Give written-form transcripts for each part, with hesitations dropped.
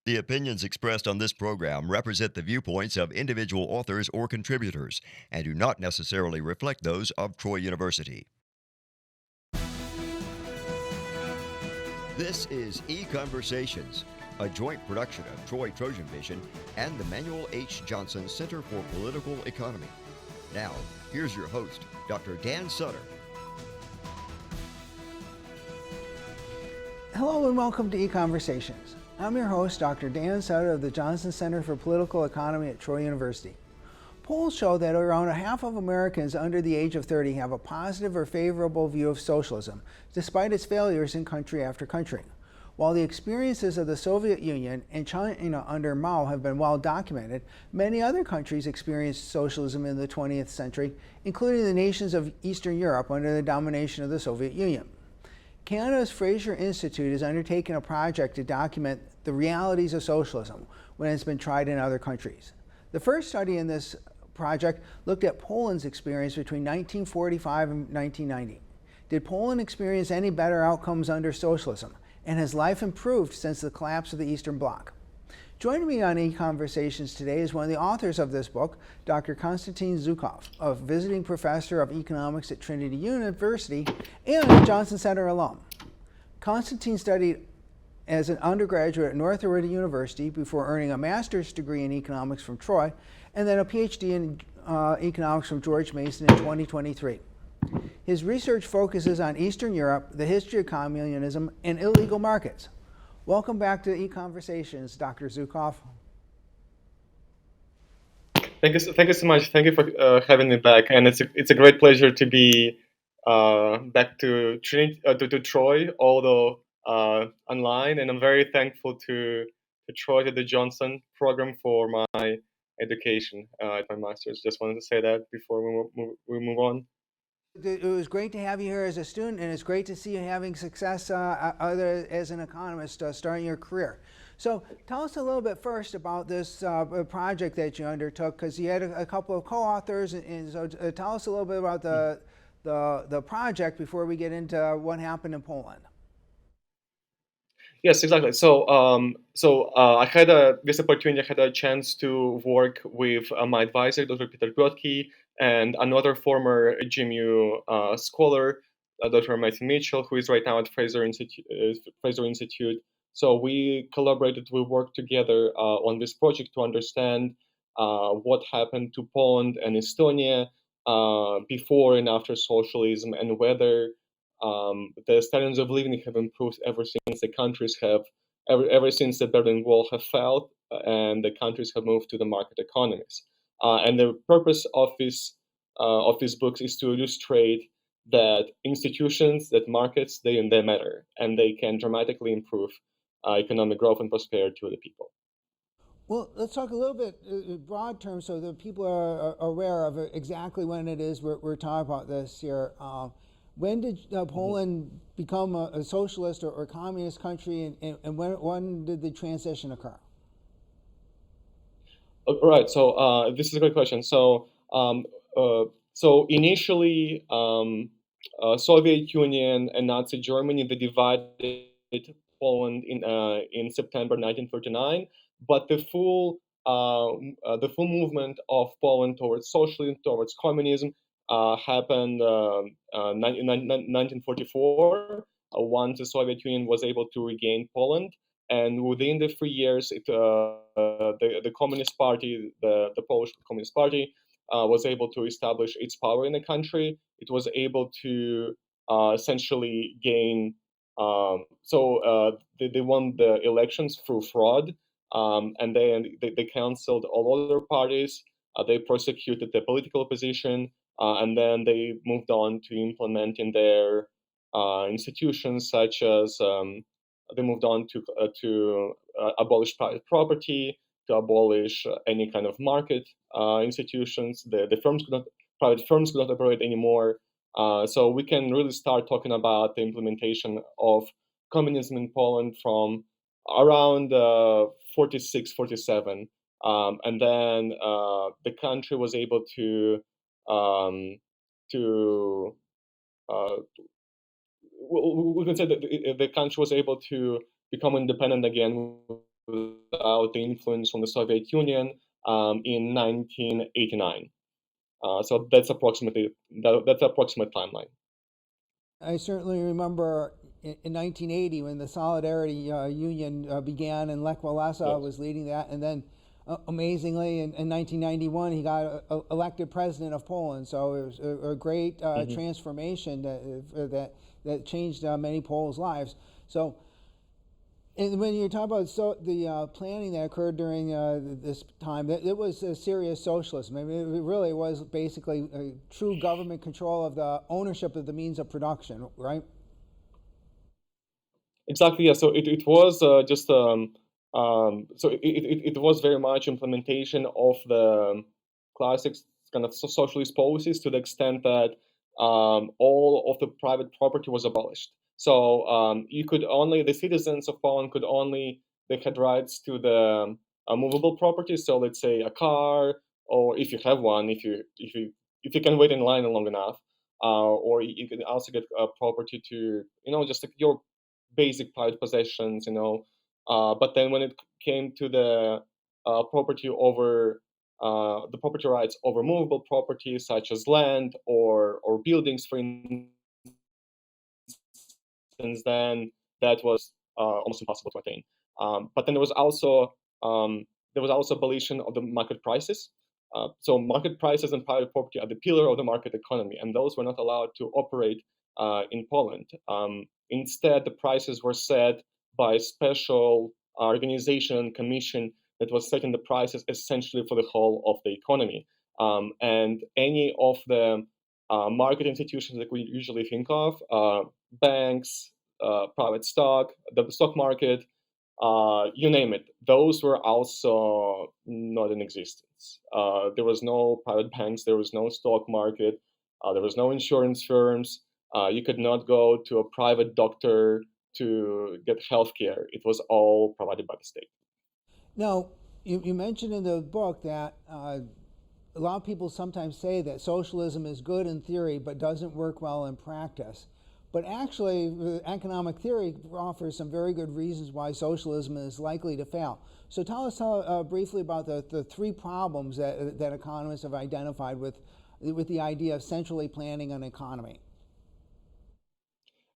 The opinions expressed on this program represent the viewpoints of individual authors or contributors and do not necessarily reflect those of Troy University. This is EconVersations, a joint production of Troy Trojan Vision and the Manuel Johnson Center for Political Economy. Now, here's your host, Dr. Dan Sutter. Hello and welcome to EconVersations. I'm your host, Dr. Dan Sutter of the Johnson Center for Political Economy at Troy University. Polls show that around a half of Americans under the age of 30 have a positive or favorable view of socialism, despite its failures in country after country. While the experiences of the Soviet Union and China under Mao have been well documented, many other countries experienced socialism in the 20th century, including the nations of Eastern Europe under the domination of the Soviet Union. Canada's Fraser Institute has undertaken a project to document the realities of socialism when it's been tried in other countries. The first study in this project looked at Poland's experience between 1945 and 1990. Did Poland experience any better outcomes under socialism? And has life improved since the collapse of the Eastern Bloc? Joining me on EconVersations today is one of the authors of this book, Dr. Konstantin Zhukov, a visiting professor of economics at Trinity University and a Johnson Center alum. Konstantin studied as an undergraduate at North Florida University before earning a master's degree in economics from Troy and then a PhD in economics from George Mason in 2023. His research focuses on Eastern Europe, the history of communism, and illegal markets. Welcome back to EconVersations, Dr. Zhukov. Thank you so much. Thank you for having me back, and it's a great pleasure to be back to Troy, although online, and I'm very thankful to Troy, to the Johnson program for my education at my master's. Just wanted to say that before we move on. It was great to have you here as a student, and it's great to see you having success as an economist starting your career. So tell us a little bit first about this project that you undertook, because you had a couple of co-authors, and so tell us a little bit about the project before we get into what happened in Poland. Yes, exactly. So, I had this opportunity. I had a chance to work with my advisor, Dr. Peter Grotke, and another former GMU scholar, Dr. Matthew Mitchell, who is right now at Fraser Institute. So we collaborated. We worked together on this project to understand what happened to Poland and Estonia before and after socialism, and whether the standards of living have improved ever since the countries have, ever since the Berlin Wall have fell, and the countries have moved to the market economies. And the purpose of these books is to illustrate that institutions, that markets, they matter, and they can dramatically improve economic growth and prosperity to the people. Well, let's talk a little bit in broad terms so that people are aware of exactly when it is we're talking about this here. When did Poland become a socialist or communist country, and when did the transition occur? Right. So this is a great question. So initially, Soviet Union and Nazi Germany, they divided Poland in September 1939, but the full movement of Poland towards socialism, towards communism, happened in 1944, once the Soviet Union was able to regain Poland. And within the 3 years, the Communist Party, the Polish Communist Party, was able to establish its power in the country. It was able to essentially gain. They won the elections through fraud, and then they canceled all other parties. They persecuted the political opposition, and then they moved on to implementing their institutions, such as they moved on to abolish private property, to abolish any kind of market institutions. The private firms could not operate anymore. So we can really start talking about the implementation of communism in Poland from around 46, 47. And then the country was able to we can say that the country was able to become independent again without the influence from the Soviet Union in 1989. So that's that's the approximate timeline. I certainly remember in 1980 when the Solidarity Union began and Lech Walesa Yes. was leading that, and then amazingly in 1991 he got elected president of Poland. So it was a great transformation that changed many Poles' lives. So. And when you talk about the planning that occurred during this time, it was a serious socialism. I mean, it really was basically a true government control of the ownership of the means of production, right? Exactly. Yeah. So it was just so it was very much implementation of the classic kind of socialist policies to the extent that all of the private property was abolished. So you could only the citizens of Poland could only they had rights to the movable property. So let's say a car, or if you have one, if you can wait in line long enough, or you can also get a property to just like your basic private possessions, but then when it came to the property rights over movable property, such as land or buildings, for instance, then that was almost impossible to attain. But then there was also abolition of the market prices. So market prices and private property are the pillar of the market economy, and those were not allowed to operate in Poland. Instead, the prices were set by a special organization and commission that was setting the prices essentially for the whole of the economy. And any of the market institutions that we usually think of, banks, private stock, the stock market, you name it, those were also not in existence. There was no private banks, there was no stock market, there was no insurance firms. You could not go to a private doctor to get healthcare. It was all provided by the state. Now, you mentioned in the book that a lot of people sometimes say that socialism is good in theory but doesn't work well in practice. But actually, economic theory offers some very good reasons why socialism is likely to fail. So tell us briefly about the three problems that economists have identified with the idea of centrally planning an economy.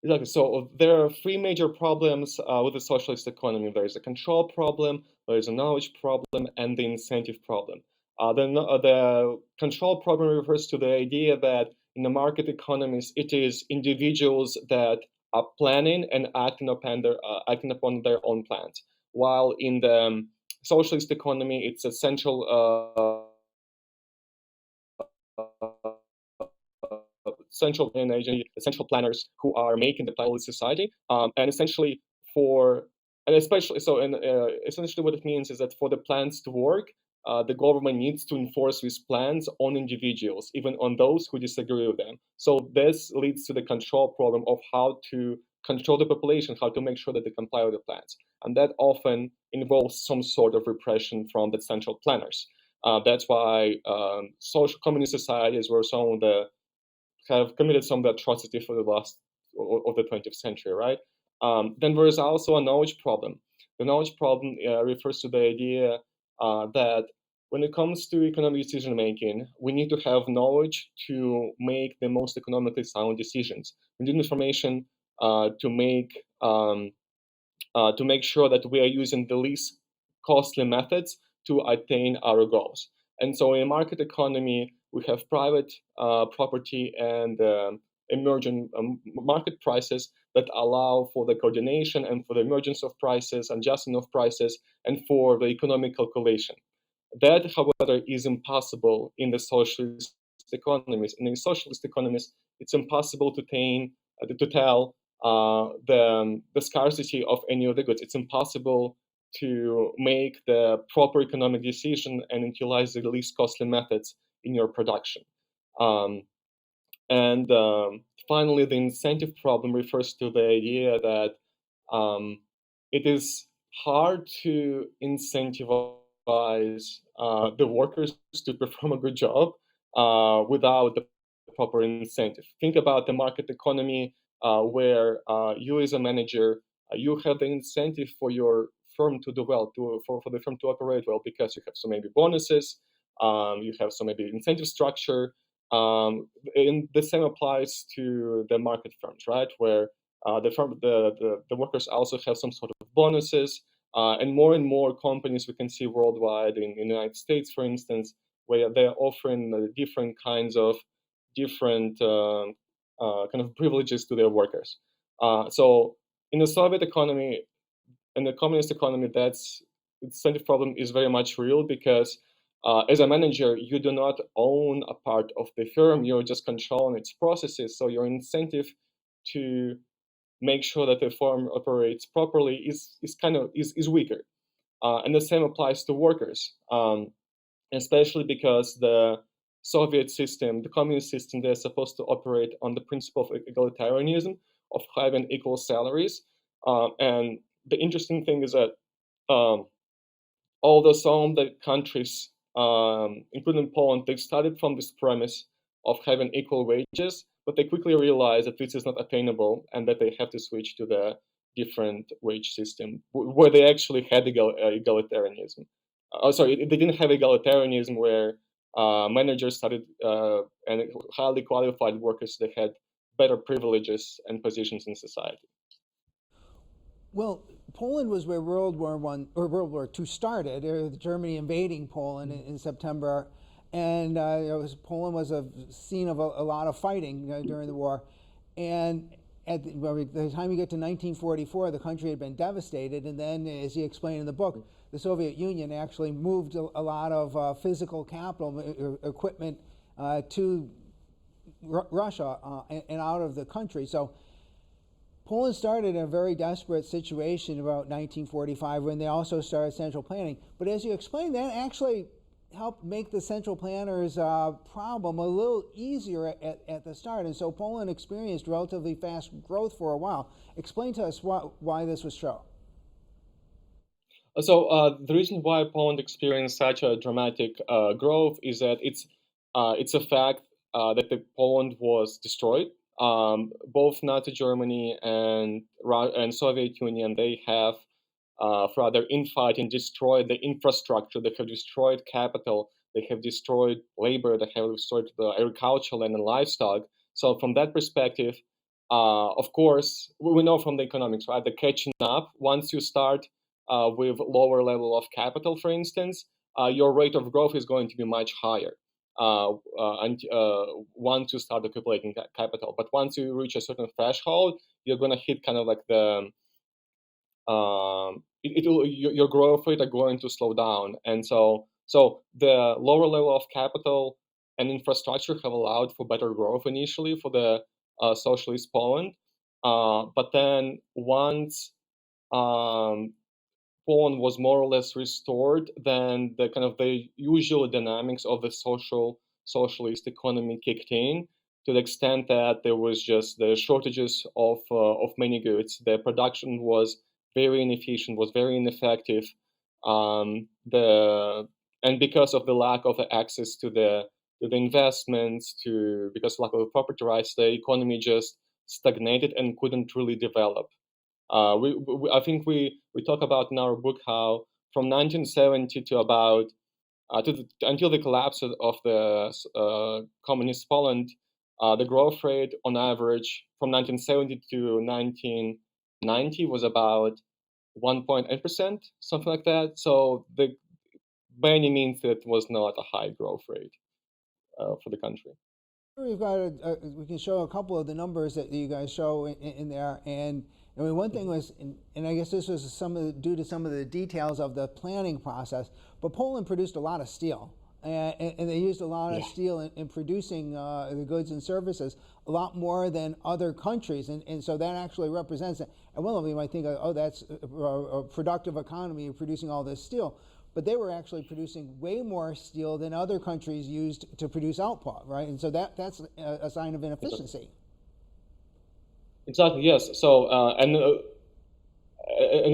Exactly. So there are three major problems with the socialist economy. There is a control problem, there is a knowledge problem, and the incentive problem. The control problem refers to the idea that in the market economies, it is individuals that are planning and acting upon their own plans. While in the socialist economy, it's a central central planners who are making the plan of society, and essentially for and especially so and essentially what it means is that for the plans to work, the government needs to enforce these plans on individuals, even on those who disagree with them. So this leads to the control problem of how to control the population, how to make sure that they comply with the plans, and that often involves some sort of repression from the central planners. That's why social communist societies were some of the have committed some of the atrocity for the last of the 20th century, right? Then there is also a knowledge problem. The knowledge problem refers to the idea that when it comes to economic decision making, we need to have knowledge to make the most economically sound decisions. We need information to make sure that we are using the least costly methods to attain our goals. And so in a market economy, we have private property and emerging market prices that allow for the coordination and for the emergence of prices, adjustment of prices, and for the economic calculation. That, however, is impossible in the socialist economies. In the socialist economies, it's impossible to tell the scarcity of any of the goods. It's impossible to make the proper economic decision and utilize the least costly methods in your production. Um, and finally, the incentive problem refers to the idea that um, it is hard to incentivize the workers to perform a good job without the proper incentive. Think about the market economy where you as a manager, you have the incentive for your firm to do well, for the firm to operate well, because you have so many bonuses, you have so many incentive structure. And the same applies to the market firms, right? Where the workers also have some sort of bonuses, and more companies we can see worldwide, in the United States, for instance, where they're offering different kinds of different kind of privileges to their workers. So in the Soviet economy, in the communist economy, that's incentive problem is very much real, because as a manager, you do not own a part of the firm; you're just controlling its processes. So your incentive to make sure that the firm operates properly is weaker. And the same applies to workers, especially because the Soviet system, the communist system, they're supposed to operate on the principle of egalitarianism, of having equal salaries. And the interesting thing is that although some of the countries, including Poland, they started from this premise of having equal wages, but they quickly realized that this is not attainable and that they have to switch to the different wage system, where they actually had egalitarianism. Sorry, they didn't have egalitarianism, where managers started and highly qualified workers, they had better privileges and positions in society. Well, Poland was where World War II started. Germany invading Poland in September, and Poland was a scene of a lot of fighting during the war. And at the time you get to 1944, the country had been devastated, and then, as he explained in the book, the Soviet Union actually moved a lot of physical capital, equipment, to Russia and out of the country. So Poland started in a very desperate situation about 1945, when they also started central planning. But as you explained, that actually helped make the central planners' problem a little easier at the start. And so Poland experienced relatively fast growth for a while. Explain to us why this was so. So the reason why Poland experienced such a dramatic growth is that it's a fact that Poland was destroyed. Both Nazi Germany and Soviet Union, they have throughout their infighting destroyed the infrastructure. They have destroyed capital. They have destroyed labor. They have destroyed the agricultural land and livestock. So from that perspective, of course, we know from the economics, right? The catching up, once you start with lower level of capital, for instance, your rate of growth is going to be much higher. And once you start accumulating capital, but once you reach a certain threshold, you're going to hit kind of like the your growth rate are going to slow down. And so the lower level of capital and infrastructure have allowed for better growth initially for the socialist Poland. But then once Poland was more or less restored, then the kind of the usual dynamics of the socialist economy kicked in, to the extent that there was just the shortages of many goods. The production was very inefficient, was very ineffective. And because of the lack of access to the investments, because of lack of property rights, the economy just stagnated and couldn't really develop. I think we talk about in our book how from 1970 to about until the collapse of the communist Poland, the growth rate on average from 1970 to 1990 was about 1.8%, something like that. So by any means, it was not a high growth rate for the country. We've got we can show a couple of the numbers that you guys show in there, and I mean, one thing was, and I guess this was due to some of the details of the planning process, but Poland produced a lot of steel, and they used a lot of steel in producing the goods and services, a lot more than other countries, and so that actually represents it. And one of them might think, oh, that's a productive economy producing all this steel. But they were actually producing way more steel than other countries used to produce output, right? And so that's a sign of inefficiency. Exactly, yes. So, and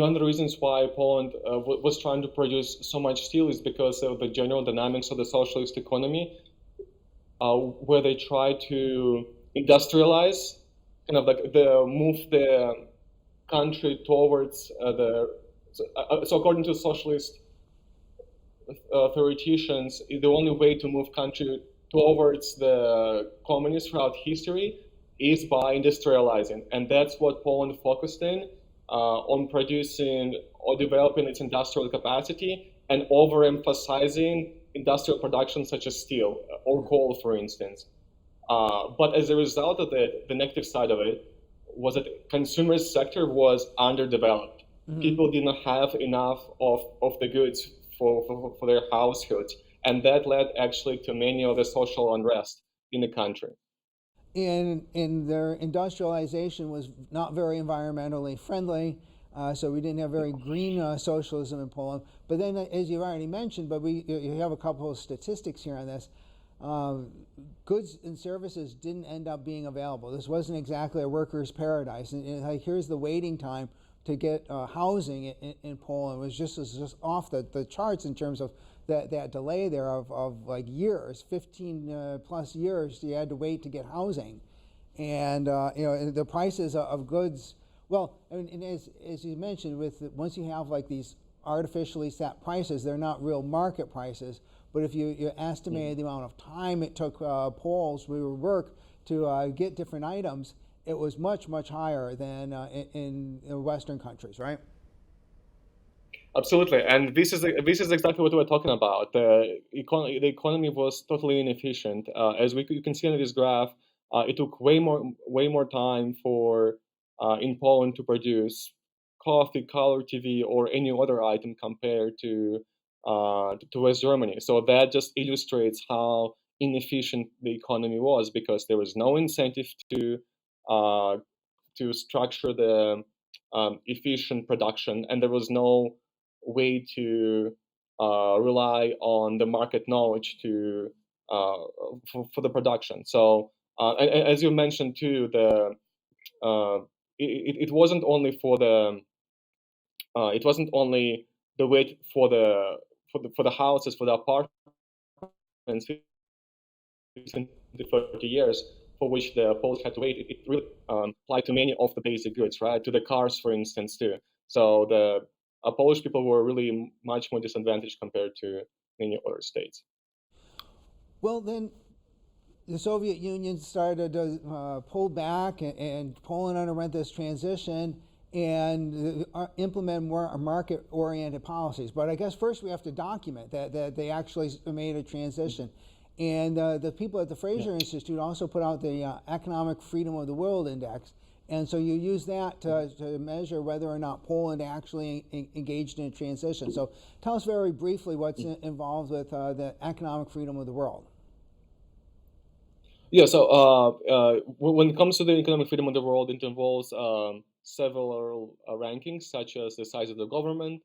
one of the reasons why Poland was trying to produce so much steel is because of the general dynamics of the socialist economy, where they try to industrialize, kind of like move the country towards the so according to socialist theoreticians, the only way to move country towards the communist throughout history is by industrializing, and that's what Poland focused in on producing or developing its industrial capacity and overemphasizing industrial production such as steel or coal, for instance. But as a result of it, the negative side of it was that the consumer sector was underdeveloped. People did not have enough of the goods for their households. And that led actually to many of the social unrest in the country. And their industrialization was not very environmentally friendly, so we didn't have very green socialism in Poland. But then, as you've already mentioned, but you have a couple of statistics here on this. Goods and services didn't end up being available. This wasn't exactly a worker's paradise. And like, here's the waiting time to get housing in Poland. It was just off the charts in terms of that delay there of like years, 15 plus years you had to wait to get housing. And the prices of goods, well, and as you mentioned, once you have like these artificially set prices, they're not real market prices. But if you estimate the amount of time it took Poles to work to get different items, it was much, much higher than in Western countries, right? Absolutely, and this is exactly what we're talking about. The economy was totally inefficient. As you can see on this graph, it took way more time for in Poland to produce coffee, color TV, or any other item compared to West Germany. So that just illustrates how inefficient the economy was, because there was no incentive to structure the efficient production, and there was no way to rely on the market knowledge to for the production. So, and as you mentioned too, it wasn't only it wasn't only the wait for the houses, for the apartments, 15 to 30 years for which the Poles had to wait. It really applied to many of the basic goods, right? To the cars, for instance, too. So the Polish people were really much more disadvantaged compared to many other states. Well, then the Soviet Union started to pull back, and Poland underwent this transition and implement more market-oriented policies. But I guess first we have to document that they actually made a transition. And the people at the Fraser Institute also put out the Economic Freedom of the World Index. And so you use that to measure whether or not Poland actually engaged in a transition. So tell us very briefly what's involved with the economic freedom of the world. Yeah, so when it comes to the economic freedom of the world, it involves several rankings, such as the size of the government,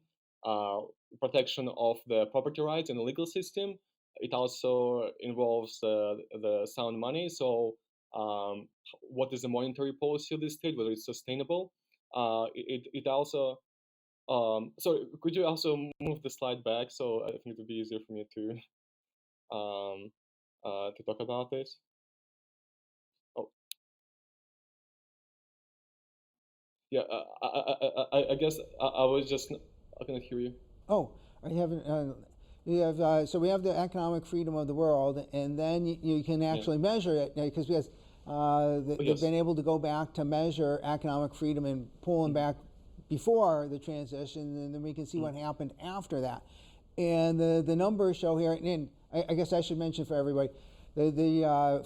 protection of the property rights and the legal system. It also involves the sound money. So what is the monetary policy of the state, whether it's sustainable. It also, so could you also move the slide back? So I think it would be easier for me to talk about this. Oh, yeah, I guess I was just, I cannot hear you. Oh, I haven't. So we have the economic freedom of the world, and then you can actually measure it, because they've been able to go back to measure economic freedom in Poland back before the transition, and then we can see what happened after that. And the numbers show here, and I guess I should mention for everybody, the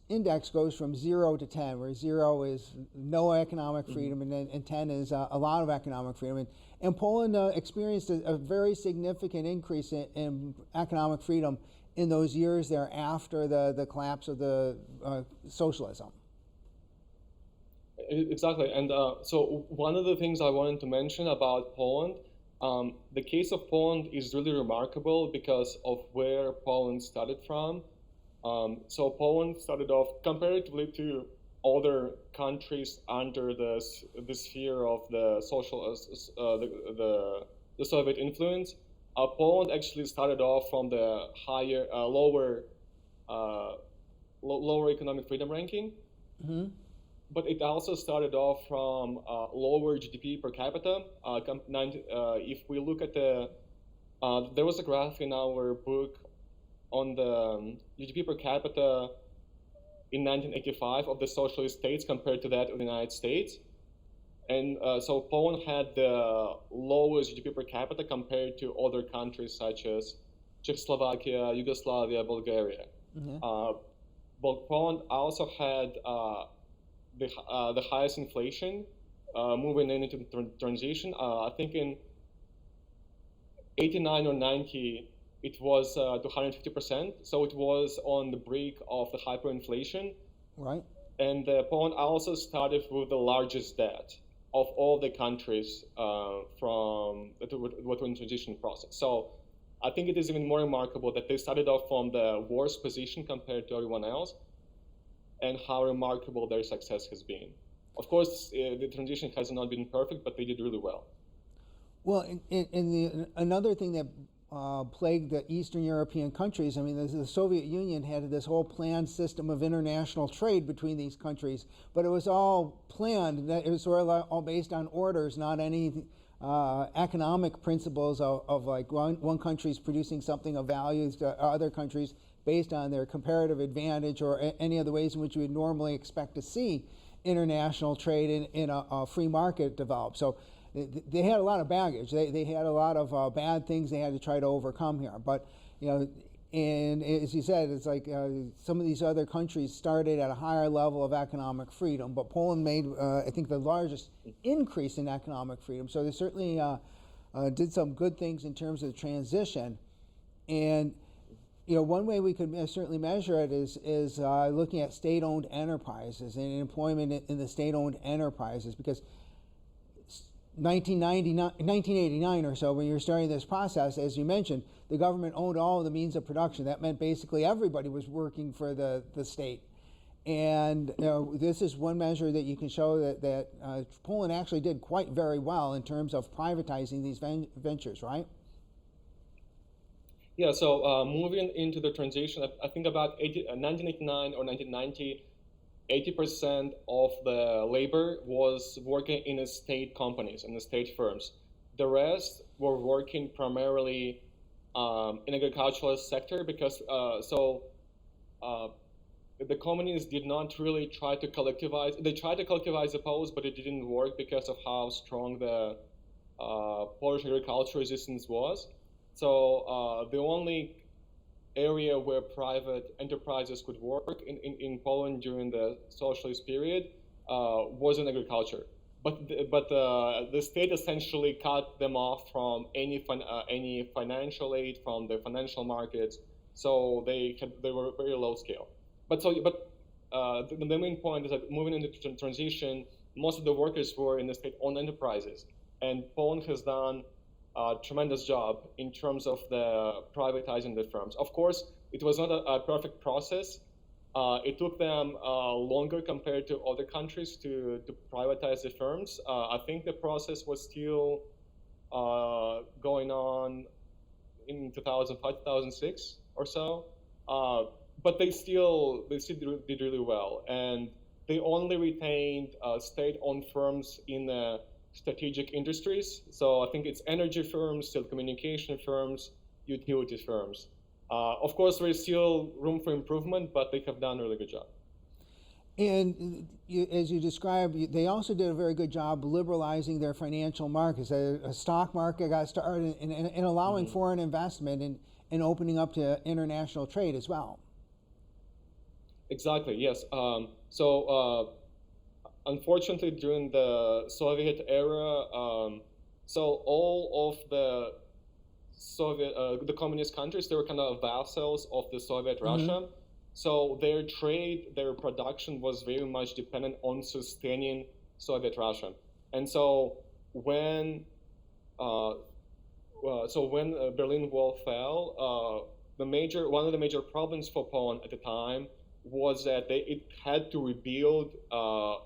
index goes from 0 to 10, where 0 is no economic freedom, and 10 is a lot of economic freedom. And Poland experienced a very significant increase in economic freedom in those years there after the collapse of the socialism. Exactly, and so one of the things I wanted to mention about Poland, the case of Poland is really remarkable because of where Poland started from. So Poland started off comparatively to other countries under the sphere of the the Soviet influence. Poland actually started off from the lower economic freedom ranking, but it also started off from lower GDP per capita. If we look at there was a graph in our book on the GDP per capita in 1985 of the socialist states compared to that of the United States. And so Poland had the lowest GDP per capita compared to other countries such as Czechoslovakia, Yugoslavia, Bulgaria. Mm-hmm. But Poland also had the highest inflation moving into the transition. I think in 89 or 90, it was to 150%. So it was on the brink of the hyperinflation. Right. And Poland also started with the largest debt of all the countries from what were in transition process. So I think it is even more remarkable that they started off from the worst position compared to everyone else, and how remarkable their success has been. Of course, the transition has not been perfect, but they did really well. Well, another thing that plagued the Eastern European countries, I mean, the Soviet Union had this whole planned system of international trade between these countries, but it was all planned. It was sort of all based on orders, not any economic principles of like one country's producing something of value to other countries based on their comparative advantage or any of the ways in which you would normally expect to see international trade in a free market develop. So they had a lot of baggage. They had a lot of bad things they had to try to overcome here. But, you know, and as you said, it's like some of these other countries started at a higher level of economic freedom, but Poland made, I think, the largest increase in economic freedom. So they certainly did some good things in terms of the transition. And, you know, one way we could certainly measure it is looking at state-owned enterprises and employment in the state-owned enterprises, because 1989 or so, when you were starting this process, as you mentioned, the government owned all of the means of production. That meant basically everybody was working for the state. And you know, this is one measure that you can show that Poland actually did quite very well in terms of privatizing these ventures, right? Yeah, so moving into the transition, I think about 1989 or 1990, 80% of the labor was working in the state companies and the state firms. The rest were working primarily in agricultural sector, because the communists did not really try to collectivize. They tried to collectivize the Poles, but it didn't work because of how strong the Polish agricultural resistance was. So the only area where private enterprises could work in Poland during the socialist period was in agriculture. But the state essentially cut them off from any financial aid from the financial markets. So they were very low scale. The main point is that moving into transition, most of the workers were in the state-owned enterprises, and Poland has done a tremendous job in terms of the privatizing the firms. Of course, it was not a perfect process. It took them longer compared to other countries to privatize the firms. I think the process was still going on in 2005, 2006 or so. But they still did really well, and they only retained state-owned firms in strategic industries. So I think it's energy firms, telecommunication firms, utility firms. Of course, there is still room for improvement, but they have done a really good job. And as you described, they also did a very good job liberalizing their financial markets. A stock market got started in allowing foreign investment and opening up to international trade as well. Exactly, yes. Unfortunately, during the Soviet era, so all of the the communist countries, they were kind of vassals of the Soviet Russia. So their trade, their production was very much dependent on sustaining Soviet Russia. And so when Berlin Wall fell, one of the major problems for Poland at the time was that it had to rebuild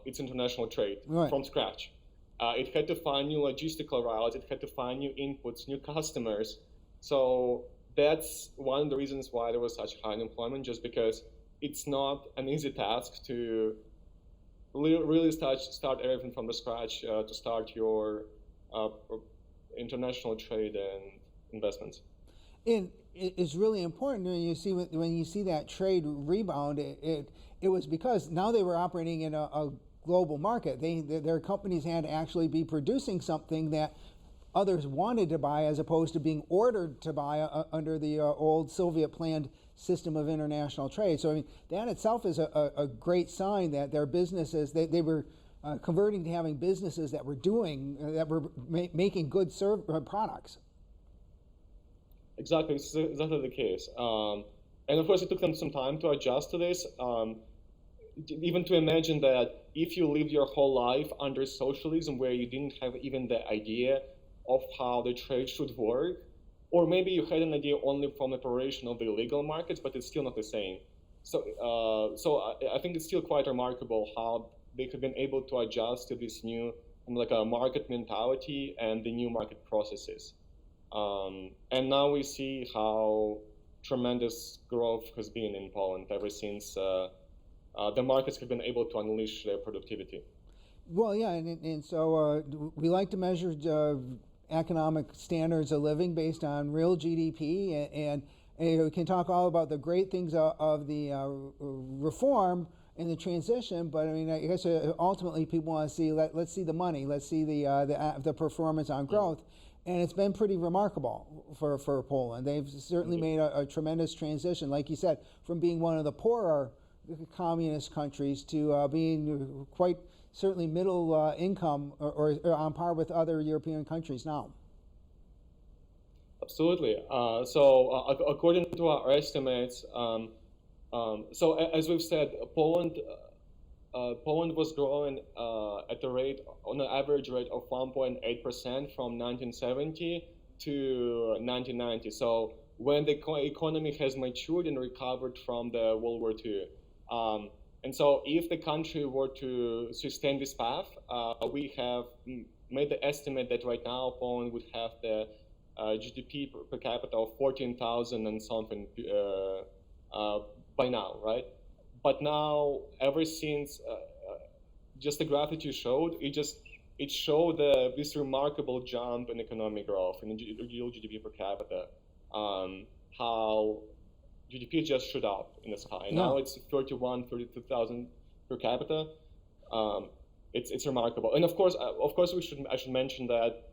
its international trade from scratch. It had to find new logistical routes. It had to find new inputs, new customers. So that's one of the reasons why there was such high unemployment, just because it's not an easy task to really start everything from the scratch to start your international trade and investments. And it's really important when you see that trade rebound. It was because now they were operating in a global market. Their companies had to actually be producing something that others wanted to buy, as opposed to being ordered to buy under the old Soviet planned system of international trade. So I mean, that itself is a great sign that their businesses, they were converting to having businesses that were making good products. Exactly, this is exactly the case. And of course, it took them some time to adjust to this. Even to imagine that if you lived your whole life under socialism, where you didn't have even the idea of how the trade should work, or maybe you had an idea only from operation of the illegal markets, but it's still not the same. So I think it's still quite remarkable how they have been able to adjust to this new like a market mentality and the new market processes. And now we see how tremendous growth has been in Poland ever since the markets have been able to unleash their productivity. Well, yeah, and so we like to measure economic standards of living based on real GDP, and we can talk all about the great things of the reform and the transition, but I mean, I guess ultimately people want to see, let's see the money, let's see the performance on growth. And it's been pretty remarkable for Poland. They've certainly made a tremendous transition, like you said, from being one of the poorer communist countries to being quite certainly middle income or on par with other European countries now. Absolutely. So according to our estimates, so as we've said, Poland was growing at a rate, on an average rate of 1.8% from 1970 to 1990. So when the economy has matured and recovered from the World War II. And so if the country were to sustain this path, we have made the estimate that right now Poland would have the GDP per capita of 14,000 and something by now, right? But now, ever since just the graph that you showed, it showed this remarkable jump in economic growth in real GDP per capita. How GDP just shot up in the sky. Yeah. Now it's 32,000 per capita. It's remarkable, and of course, I should mention that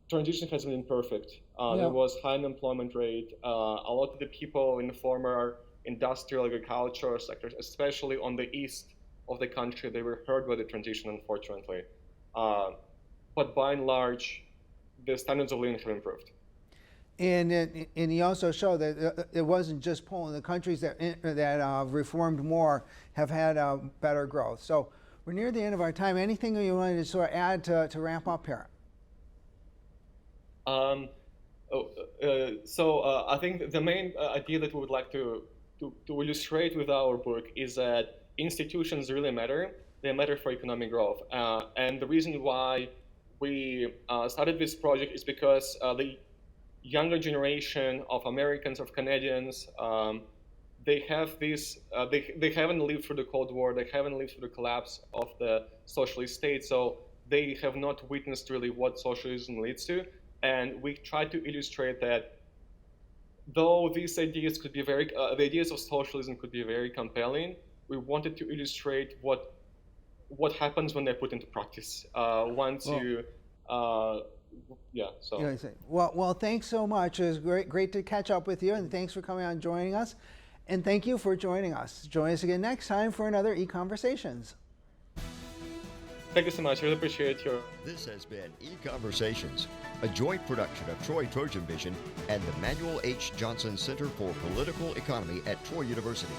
transition has been imperfect. There was high unemployment rate. A lot of the people in the former industrial agriculture sectors, especially on the east of the country, they were hurt by the transition, unfortunately. But by and large, the standards of living have improved. And he also showed that it wasn't just Poland. The countries that reformed more have had better growth. So we're near the end of our time. Anything you wanted to sort of add to wrap up here? So I think the main idea that we would like to illustrate with our book is that institutions really matter. They matter for economic growth. And the reason why we started this project is because the younger generation of Americans, of Canadians, they have this, they haven't lived through the Cold War, they haven't lived through the collapse of the socialist state, so they have not witnessed really what socialism leads to. And we try to illustrate that though these ideas could be the ideas of socialism could be very compelling, we wanted to illustrate what happens when they're put into practice. Well, thanks so much. It was great to catch up with you, and thanks for coming on and joining us. And thank you for joining us. Join us again next time for another EconVersations. Thank you so much. I really appreciate your... This has been EconVersations, a joint production of Troy Trojan Vision and the Manuel H. Johnson Center for Political Economy at Troy University.